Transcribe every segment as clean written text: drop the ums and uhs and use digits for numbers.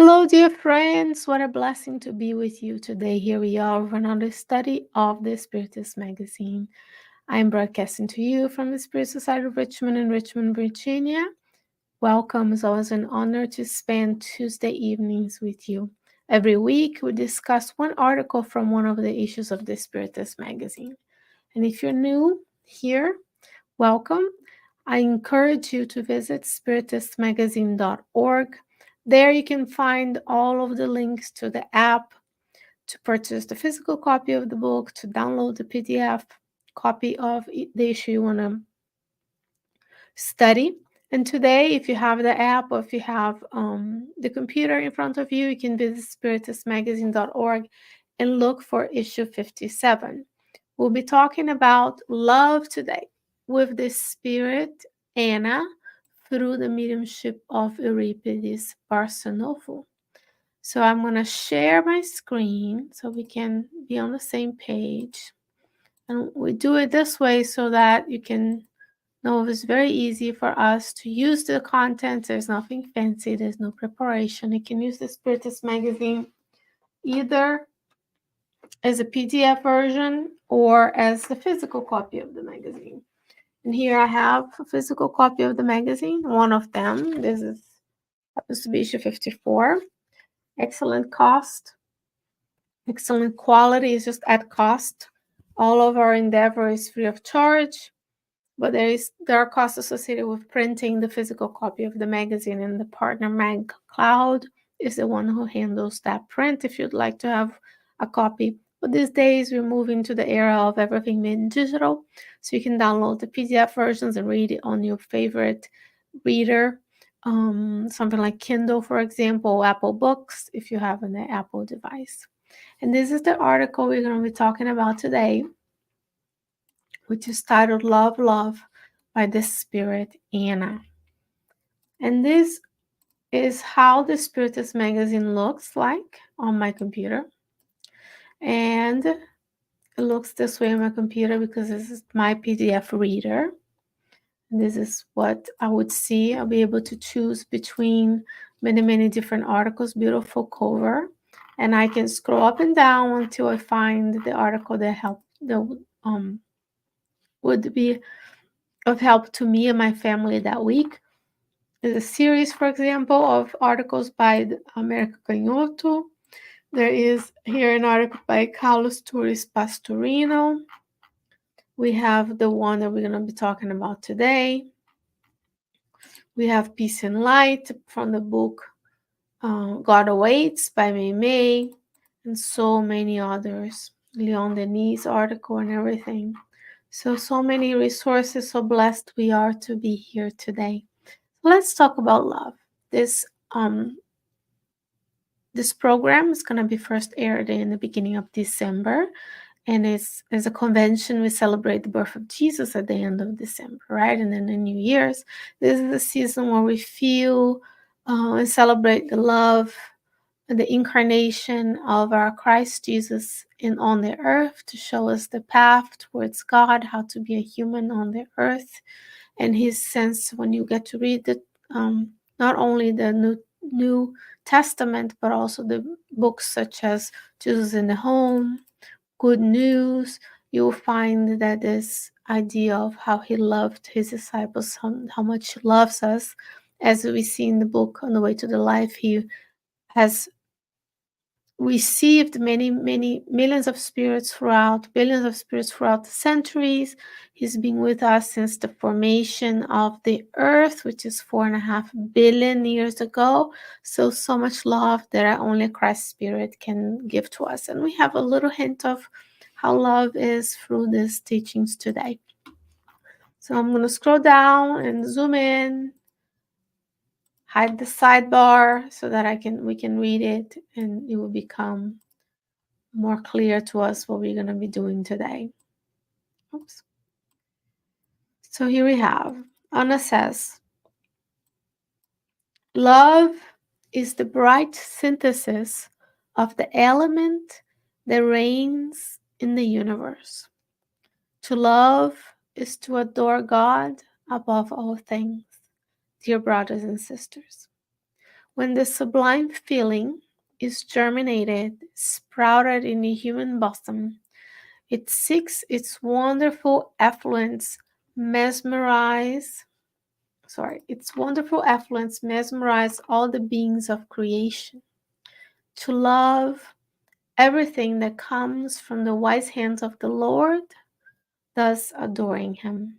Hello, dear friends. What a blessing to be with you today. Here we are for another study of the Spiritist magazine. I am broadcasting to you from the Spirit Society of Richmond in Richmond, Virginia. Welcome. It's always an honor to spend Tuesday evenings with you. Every week, we discuss one article from one of the issues of the Spiritist magazine. And if you're new here, welcome. I encourage you to visit spiritistmagazine.org. There you can find all of the links to the app, to purchase the physical copy of the book, to download the PDF copy of the issue you want to study. And today, if you have the app or if you have the computer in front of you, you can visit spiritistmagazine.org and look for issue 57. We'll be talking about love today with the spirit Anna through the mediumship of Euripedes Barsanulfo. So I'm going to share my screen so we can be on the same page. And we do it this way so that you can know it's very easy for us to use the content. There's nothing fancy, there's no preparation. You can use the Spiritist magazine either as a PDF version or as the physical copy of the magazine. And here I have a physical copy of the magazine, one of them. This is happens to be issue 54. Excellent cost, excellent quality, is just at cost. All of our endeavor is free of charge, but there are costs associated with printing the physical copy of the magazine, and the partner Mag Cloud is the one who handles that print if you'd like to have a copy. But these days we're moving to the era of everything made digital, so you can download the PDF versions and read it on your favorite reader, something like Kindle, for example, Apple Books if you have an Apple device. And this is the article we're going to be talking about today, which is titled Love, Love by the Spirit Anna. And this is how the Spiritist magazine looks like on my computer. And it looks this way on my computer because this is my PDF reader. And this is what I would see. I'll be able to choose between many different articles, beautiful cover. And I can scroll up and down until I find the article that would be of help to me and my family that week. There's a series, for example, of articles by America Canhoto. There is here an article by Carlos Torres Pastorino. We have the one that we're going to be talking about today. We have Peace and Light from the book God Awaits by May May, and so many others. Leon Denis article and everything. So many resources. So blessed we are to be here today. Let's talk about love. This program is going to be first aired in the beginning of December, and it's as a convention we celebrate the birth of Jesus at the end of December, right? And then the New Year's. This is the season where we feel and celebrate the love and the incarnation of our Christ Jesus on the earth to show us the path towards God, how to be a human on the earth. And his sense, when you get to read the not only the New Testament, but also the books such as Jesus in the Home, Good News, you'll find that this idea of how he loved his disciples, how much he loves us, as we see in the book On the Way to the Life, he has received many billions of spirits throughout the centuries. He's been with us since the formation of the earth, which is 4.5 billion years ago. So much love that only Christ's spirit can give to us. And we have a little hint of how love is through these teachings today. So I'm going to scroll down and zoom in, hide the sidebar so that we can read it, and it will become more clear to us what we're going to be doing today. Oops. So here we have, Anna says, love is the bright synthesis of the element that reigns in the universe. To love is to adore God above all things, dear brothers and sisters. When the sublime feeling is germinated, sprouted in the human bosom, it seeks its wonderful effluence, mesmerize all the beings of creation, to love everything that comes from the wise hands of the Lord, thus adoring him.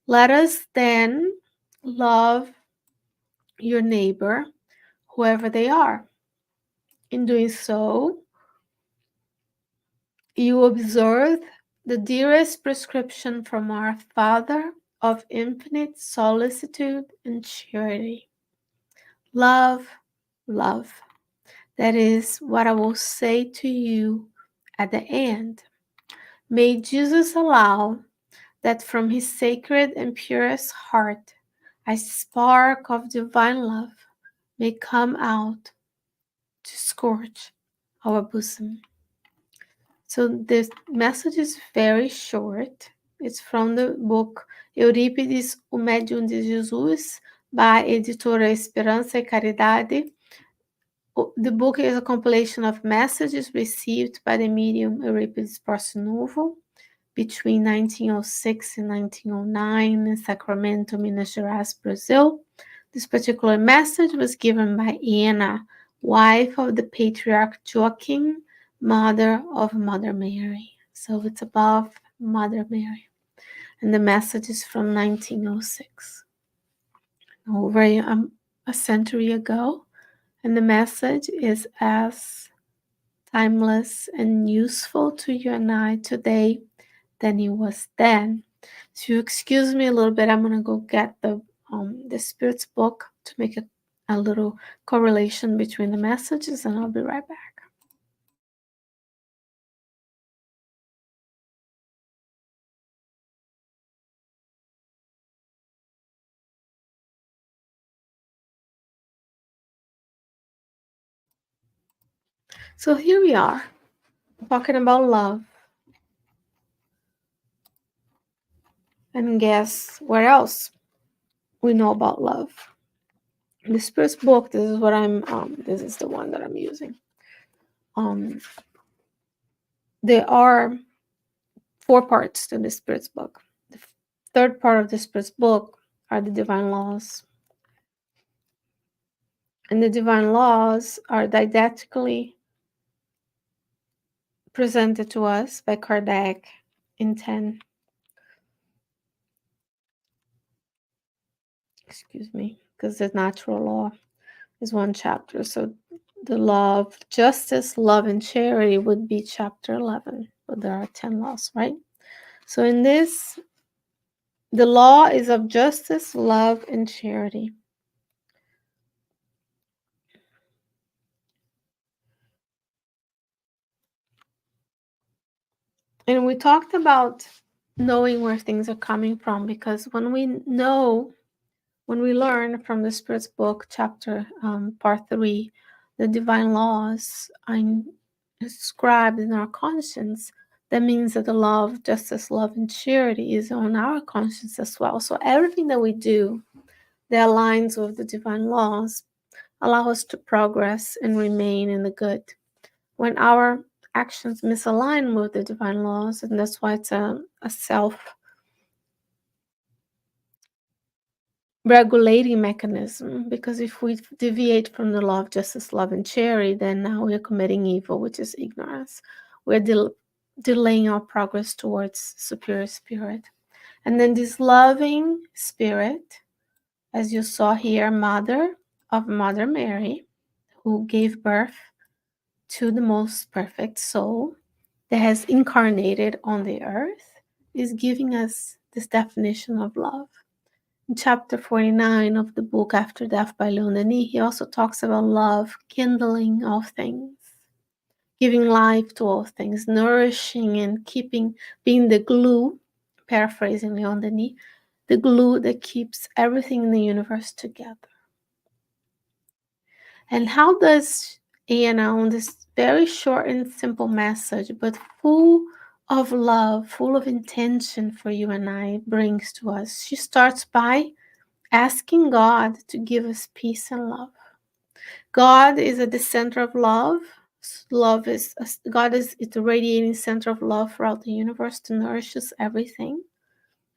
Let us then love your neighbor, whoever they are. In doing so, you observe the dearest prescription from our Father of infinite solicitude and charity. Love, love. That is what I will say to you at the end. May Jesus allow that from his sacred and purest heart, a spark of divine love may come out to scorch our bosom. So this message is very short. It's from the book Euripedes, O Médium de Jesus, by Editora Esperança e Caridade. The book is a compilation of messages received by the medium Euripedes Barsanulfo between 1906 and 1909 in Sacramento, Minas Gerais, Brazil. This particular message was given by Anna, wife of the Patriarch Joachim, mother of Mother Mary. So it's above Mother Mary. And the message is from 1906, over a century ago. And the message is as timeless and useful to you and I today than it was then. So you excuse me a little bit. I'm gonna go get the Spirit's book to make a little correlation between the messages, and I'll be right back. So here we are, talking about love. And guess what else we know about love? The Spirit's book, this is what this is the one that I'm using. There are 4 parts to the Spirit's book. The third part of the Spirit's book are the divine laws. And the divine laws are didactically presented to us by Kardec in 10. Excuse me, because the natural law is 1 chapter. So the law of justice, love, and charity would be chapter 11. But there are 10 laws, right? So in this, the law is of justice, love, and charity. And we talked about knowing where things are coming from, because when we learn from the Spirit's book, chapter part 3, the divine laws are inscribed in our conscience, that means that the law of justice, love, and charity is on our conscience as well. So everything that we do that aligns with the divine laws allow us to progress and remain in the good. When our actions misalign with the divine laws, and that's why it's a self-regulating mechanism, because if we deviate from the law of justice, love, and charity, then now we're committing evil, which is ignorance. We're delaying our progress towards superior spirit. And then this loving spirit, as you saw here, mother of Mother Mary, who gave birth to the most perfect soul that has incarnated on the earth, is giving us this definition of love. In chapter 49 of the book After Death by Leon Denis, he also talks about love kindling all things, giving life to all things, nourishing and being the glue, paraphrasing Leon Denis, the glue that keeps everything in the universe together. And how does Anna, on this very short and simple message, but full of love, full of intention for you and I, brings to us? She starts by asking God to give us peace and love. God is at the center of love. Love is God is the radiating center of love throughout the universe to nourishes everything,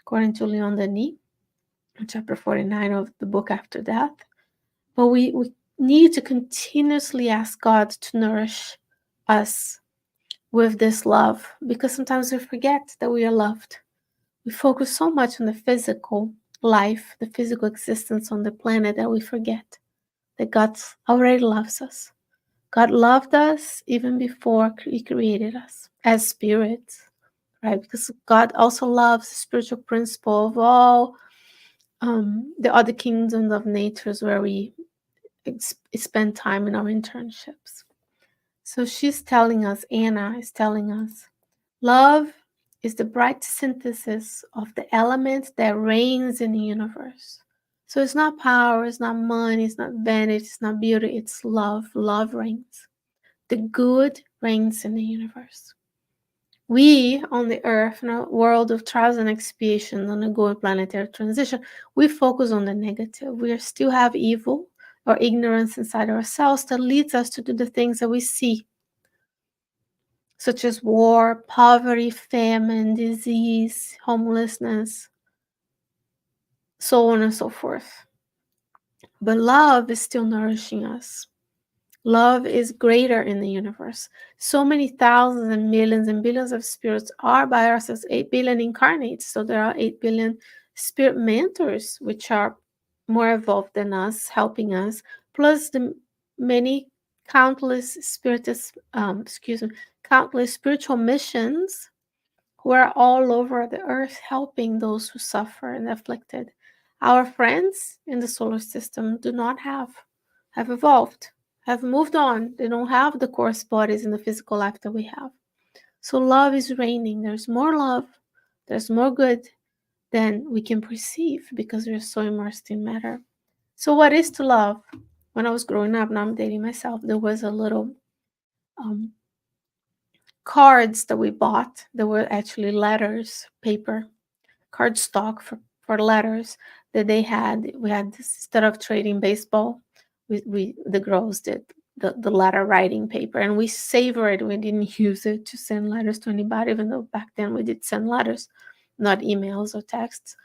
according to Leon Denis, chapter 49 of the book After Death. But we need to continuously ask God to nourish us with this love, because sometimes we forget that we are loved. We focus so much on the physical life, the physical existence on the planet, that we forget that God already loves us. God loved us even before He created us as spirits, right? Because God also loves the spiritual principle of all the other kingdoms of natures where we spend time in our internships. So she's telling us, Anna is telling us, love is the bright synthesis of the element that reigns in the universe. So it's not power, it's not money, it's not vanity, it's not beauty, it's love. Love reigns. The good reigns in the universe. We on the earth, in a world of trials and expiation, undergoing planetary transition, we focus on the negative. We still have evil or ignorance inside ourselves that leads us to do the things that we see, such as war, poverty, famine, disease, homelessness, so on and so forth. But love is still nourishing us. Love is greater in the universe. So many thousands and millions and billions of spirits are by ourselves, 8 billion incarnates. So there are 8 billion spirit mentors, which are more evolved than us, helping us, plus the many countless spiritist, countless spiritual missions who are all over the earth helping those who suffer and afflicted. Our friends in the solar system do not have evolved, have moved on. They don't have the coarse bodies in the physical life that we have. So love is reigning. There's more love. There's more good than we can perceive because we're so immersed in matter. So what is to love? When I was growing up, now I'm dating myself, there was a little um, cards that we bought. There were actually letters, paper, cardstock for letters that they had. We had this, instead of trading baseball, we the girls did the letter writing paper, and we savored it. We didn't use it to send letters to anybody, even though back then we did send letters, not emails or texts.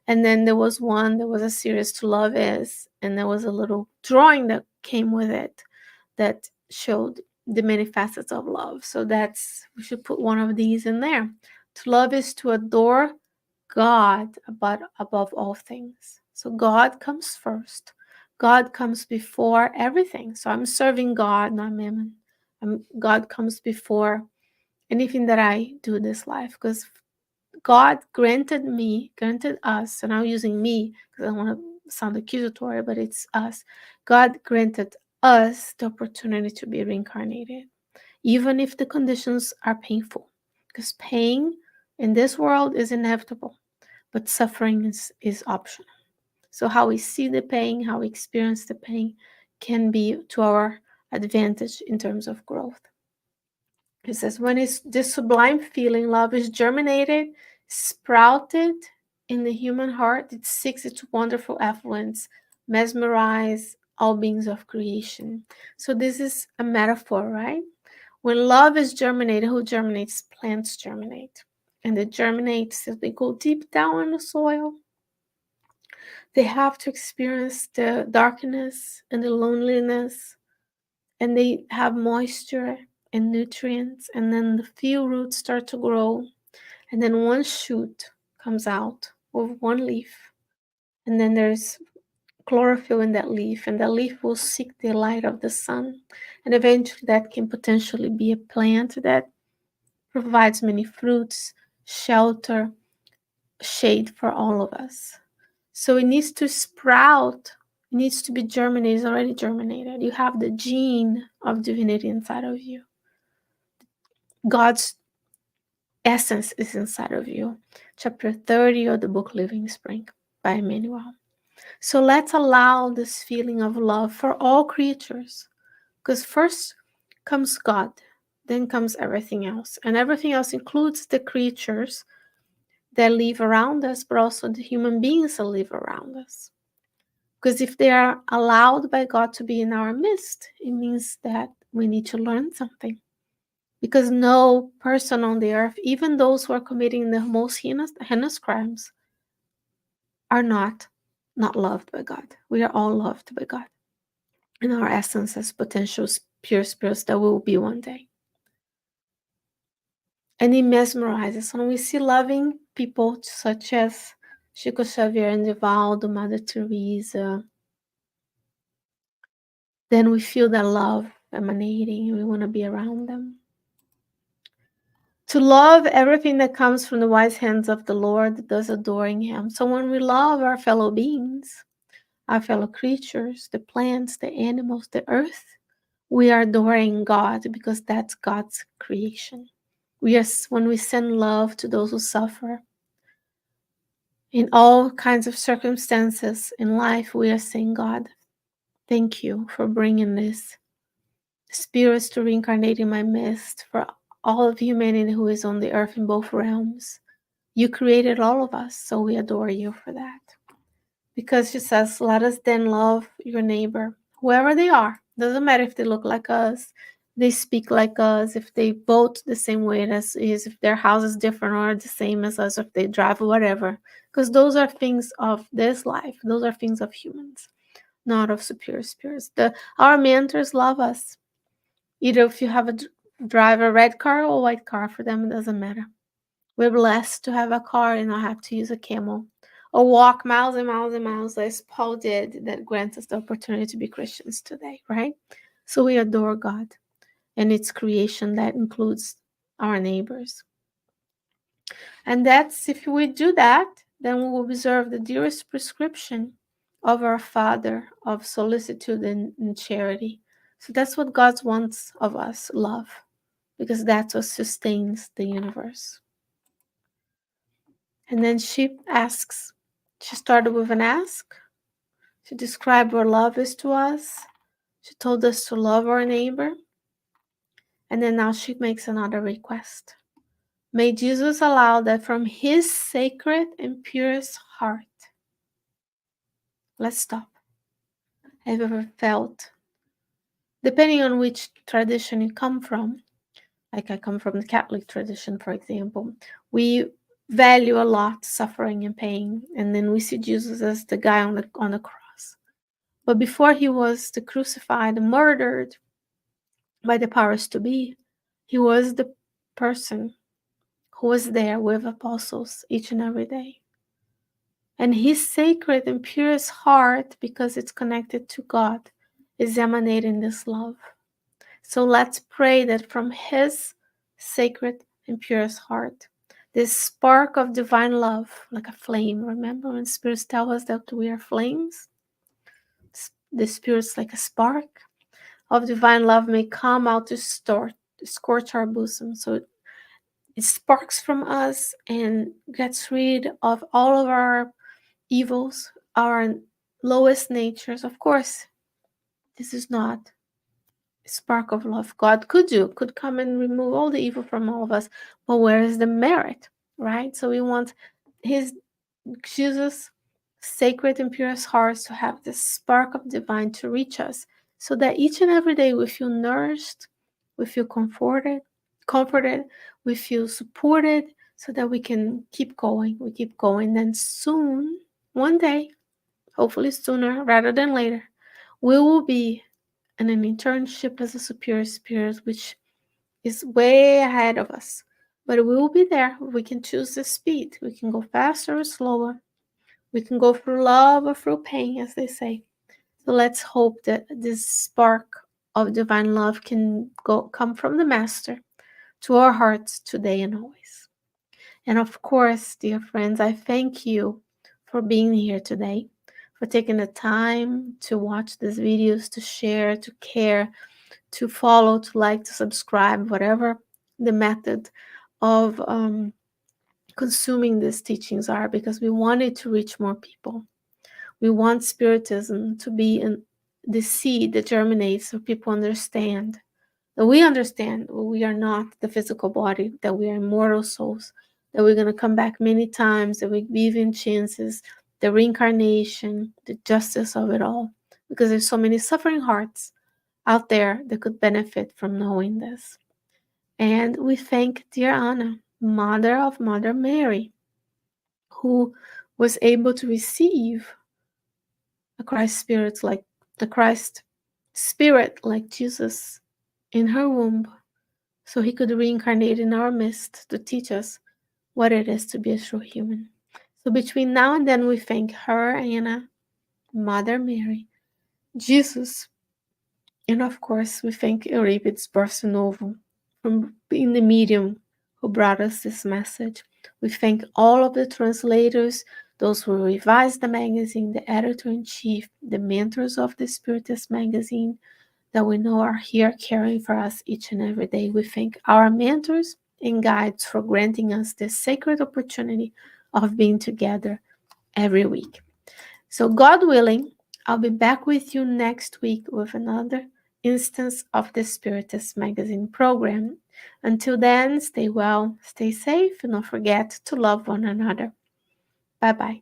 And then there was one, there was a series to love is, and there was a little drawing that came with it that showed the many facets of love. So that's, we should put one of these in there. To love is to adore God above all things. So God comes first. God comes before everything. So I'm serving God, not mammon. God comes before anything that I do in this life, because God granted us, and I'm using me because I don't want to sound accusatory, but it's us. God granted us the opportunity to be reincarnated, even if the conditions are painful, because pain in this world is inevitable, but suffering is optional. So how we see the pain, how we experience the pain can be to our advantage in terms of growth. It says, when is this sublime feeling, love is germinated, sprouted in the human heart, it seeks its wonderful affluence, mesmerize all beings of creation. So this is a metaphor, right? When love is germinated, who germinates? Plants germinate. And they germinate, so they go deep down in the soil. They have to experience the darkness and the loneliness, and they have moisture and nutrients, and then the few roots start to grow, and then one shoot comes out with one leaf, and then there's chlorophyll in that leaf, and that leaf will seek the light of the sun, and eventually that can potentially be a plant that provides many fruits, shelter, shade for all of us. So it needs to sprout, it needs to be germinated. It's already germinated. You have the gene of divinity inside of you. God's essence is inside of you. Chapter 30 of the book Living Spring by Emmanuel. So let's allow this feeling of love for all creatures, because first comes God, then comes everything else. And everything else includes the creatures that live around us, but also the human beings that live around us. Because if they are allowed by God to be in our midst, it means that we need to learn something. Because no person on the earth, even those who are committing the most heinous crimes, are not loved by God. We are all loved by God in our essence as potential pure spirits that we will be one day. And it mesmerizes when we see loving people such as Chico Xavier and Divaldo, Mother Teresa. Then we feel that love emanating and we want to be around them. To love everything that comes from the wise hands of the Lord, thus adoring Him. So when we love our fellow beings, our fellow creatures, the plants, the animals, the earth, we are adoring God because that's God's creation. When we send love to those who suffer in all kinds of circumstances in life, we are saying, God, thank you for bringing this spirits to reincarnate in my midst, for all of humanity who is on the earth in both realms. You created all of us, so we adore you for that. Because she says, let us then love your neighbor, whoever they are. Doesn't matter if they look like us, they speak like us, if they vote the same way as is, if their house is different or the same as us, if they drive or whatever. Because those are things of this life. Those are things of humans, not of superior spirits. Our mentors love us. Either if you have drive a red car or a white car, for them it doesn't matter. We're blessed to have a car and not have to use a camel or walk miles and miles and miles as Paul did, that grants us the opportunity to be Christians today, right? So we adore God and its creation that includes our neighbors. And that's, if we do that, then we will observe the dearest prescription of our Father of solicitude and charity. So that's what God wants of us, love, because that's what sustains the universe. And then she asks, she started with an ask. She described what love is to us. She told us to love our neighbor. And then now she makes another request. May Jesus allow that from his sacred and purest heart. Let's stop. Have you ever felt, depending on which tradition you come from, like I come from the Catholic tradition, for example, we value a lot suffering and pain, and then we see Jesus as the guy on the cross. But before he was the crucified and murdered by the powers to be, he was the person who was there with apostles each and every day. And his sacred and purest heart, because it's connected to God, is emanating this love. So let's pray that from his sacred and purest heart, this spark of divine love, like a flame. Remember when spirits tell us that we are flames? The spirit's like a spark of divine love may come out to scorch our bosom. So it sparks from us and gets rid of all of our evils, our lowest natures. Of course, this is not spark of love God could come and remove all the evil from all of us, but where is the merit, right? So we want his Jesus sacred and purest hearts to have this spark of divine to reach us, so that each and every day we feel nourished, we feel comforted, we feel supported, so that we can keep going. We keep going, then soon, one day, hopefully sooner rather than later, we will be in an internship as a superior spirit, which is way ahead of us. But we will be there. We can choose the speed. We can go faster or slower. We can go through love or through pain, as they say. So let's hope that this spark of divine love can come from the Master to our hearts today and always. And of course, dear friends, I thank you for being here today, for taking the time to watch these videos, to share, to care, to follow, to like, to subscribe, whatever the method of consuming these teachings are, because we wanted to reach more people. We want Spiritism to be the seed that germinates, so people understand that we understand we are not the physical body, that we are immortal souls, that we're going to come back many times, that we give in chances, the reincarnation, the justice of it all, because there's so many suffering hearts out there that could benefit from knowing this. And we thank dear Anna, mother of Mother Mary, who was able to receive a Christ spirit like the Christ spirit like Jesus in her womb, so he could reincarnate in our midst to teach us what it is to be a true human. So between now and then, we thank her, Anna, Mother Mary, Jesus, and of course, we thank Euripedes Barsanulfo from being the medium who brought us this message. We thank all of the translators, those who revised the magazine, the editor-in-chief, the mentors of the Spiritist magazine that we know are here caring for us each and every day. We thank our mentors and guides for granting us this sacred opportunity of being together every week. So, God willing, I'll be back with you next week with another instance of the Spiritist Magazine program. Until then, stay well, stay safe, and don't forget to love one another. Bye bye.